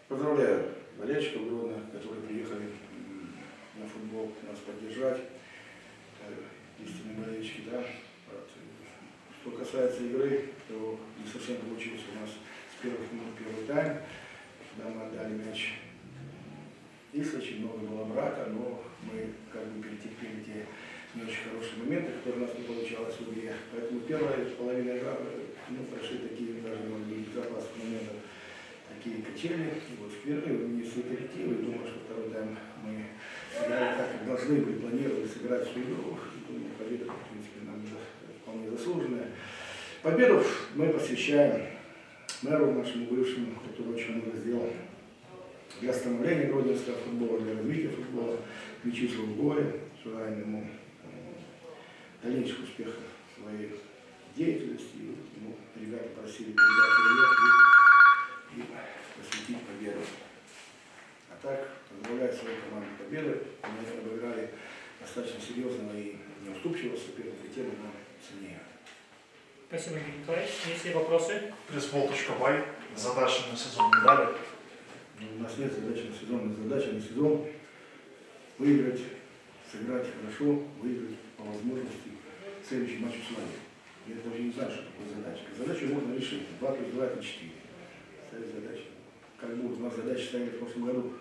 Поздравляю болельщиков Гродно, которые приехали на футбол нас поддержать. Истинные болельщики, да. Что касается игры, то не совсем получилось у нас с первых минут первый тайм, когда мы отдали мяч Ислачу, много было брака, но мы как бы перетерпели те не очень хорошие моменты, которые у нас не получалось в игре. Поэтому первая половина игры прошли такие, даже могли быть безопасных моментов, такие качели. И вот впервые внесли коррективы, и думаю, что второй тайм мы играли так, как должны были, планировали сыграть всю игру. И думаю, победа, в принципе, нам вполне заслуженная. Победу мы посвящаем мэру нашему бывшему, который очень много сделал для становления гродненского футбола, для развития футбола, Вячеславу Горе. Желаем ему дальнейших успехов в своей деятельности. Ну, ребята просили передать привет и посвятить победу. А так, поздравляю свою команду победы. Мы обыграли достаточно серьезного и неуступчивого соперника, тем нам сильнее. Спасибо, Евгений Николаевич. Есть ли вопросы? Пресс-бол.бай. Задачи на сезон не дали? У нас нет задачи на сезон. Задача на сезон выиграть, сыграть хорошо, выиграть по возможности следующий матч с вами. Я даже не знаю, что такое задача. Задачу можно решить. 2 плюс 2 это 4. Ставить задачи. Как будут у нас задачи ставили в прошлом году.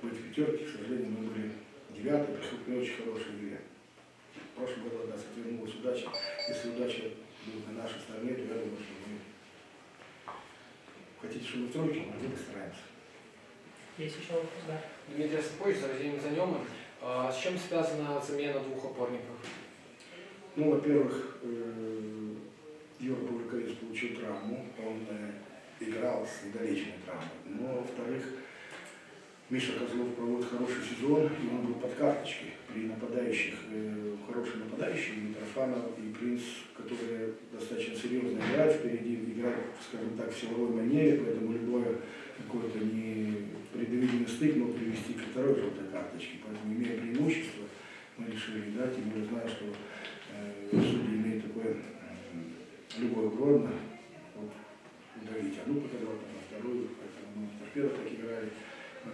Быть в пятерке, к сожалению, мы были 9-й, при очень хорошей игре. В прошлом году от нас отвернулась удача. Если удача будет на нашей стороне, то я думаю, что мы хотите, чтобы в тройке, мы постараемся. Есть еще вопрос? Да. Дмитрий Остапович, Заразим Занемы. С чем связана замена 2 опорников? Ну, во-первых, Юра Павлюковец получил травму, он играл с недолеченной травмой. Но, во-вторых, Миша Козлов проводит хороший сезон, и он был под карточкой при нападающих, хорошие нападающие, и Митрофанов, и Принц, которые достаточно серьезно играют впереди, играют, скажем так, в силовой манере, поэтому любое какой-то непредвиденный стык мог привести к второй желтой карточке. Поэтому, имея преимущество, мы решили дать, и мы знаем, что судьи имеют такое любое Гродно, вот, удавить одну показал, на вторую, поэтому мы в первых так играли.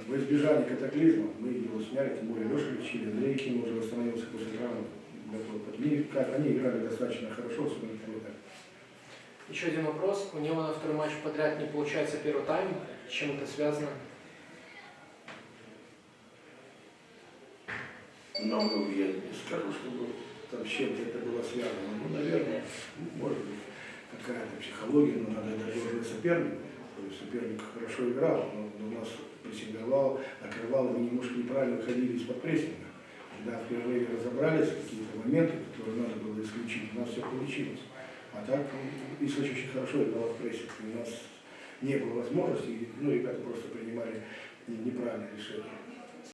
В избежание катаклизма мы его сняли, тем более Леша Левчилин, Андрей Ким уже восстановился после травмы. Они играли достаточно хорошо, особенно второй тайм. Еще один вопрос. У него на второй матч подряд не получается первый тайм. С чем это связано? Ну, я не скажу, чтобы там с чем-то это было связано. Ну, наверное, может быть, какая-то психология, но надо дать должное сопернику. То есть соперник хорошо играл, но у нас прессинговал, накрывал, мы немножко неправильно выходили из-под прессинга. Когда впервые разобрались, какие-то моменты, которые надо было исключить, у нас все получилось. А так, Ислач очень хорошо играл в прессинг, у нас не было возможности, ну, ребята просто принимали неправильные решения.